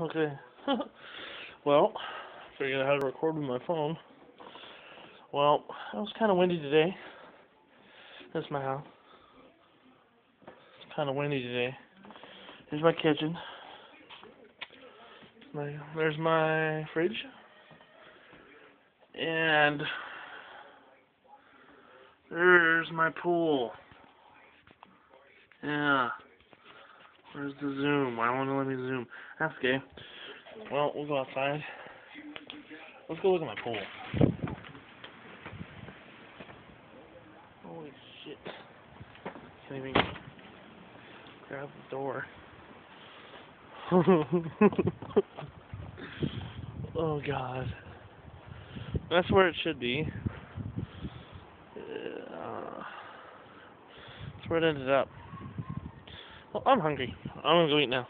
Okay. Well, figured out how to record with my phone. Well, it was kind of windy today. That's my house. It's kind of windy today. Here's my kitchen. There's my fridge. And there's my pool. Yeah. Where's the zoom? Why won't it let me zoom? That's okay. Well, we'll go outside. Let's go look at my pool. Holy shit. Can't even grab the door. Oh god. That's where it should be. That's where it ended up. Well, I'm hungry. I'm gonna go eat now.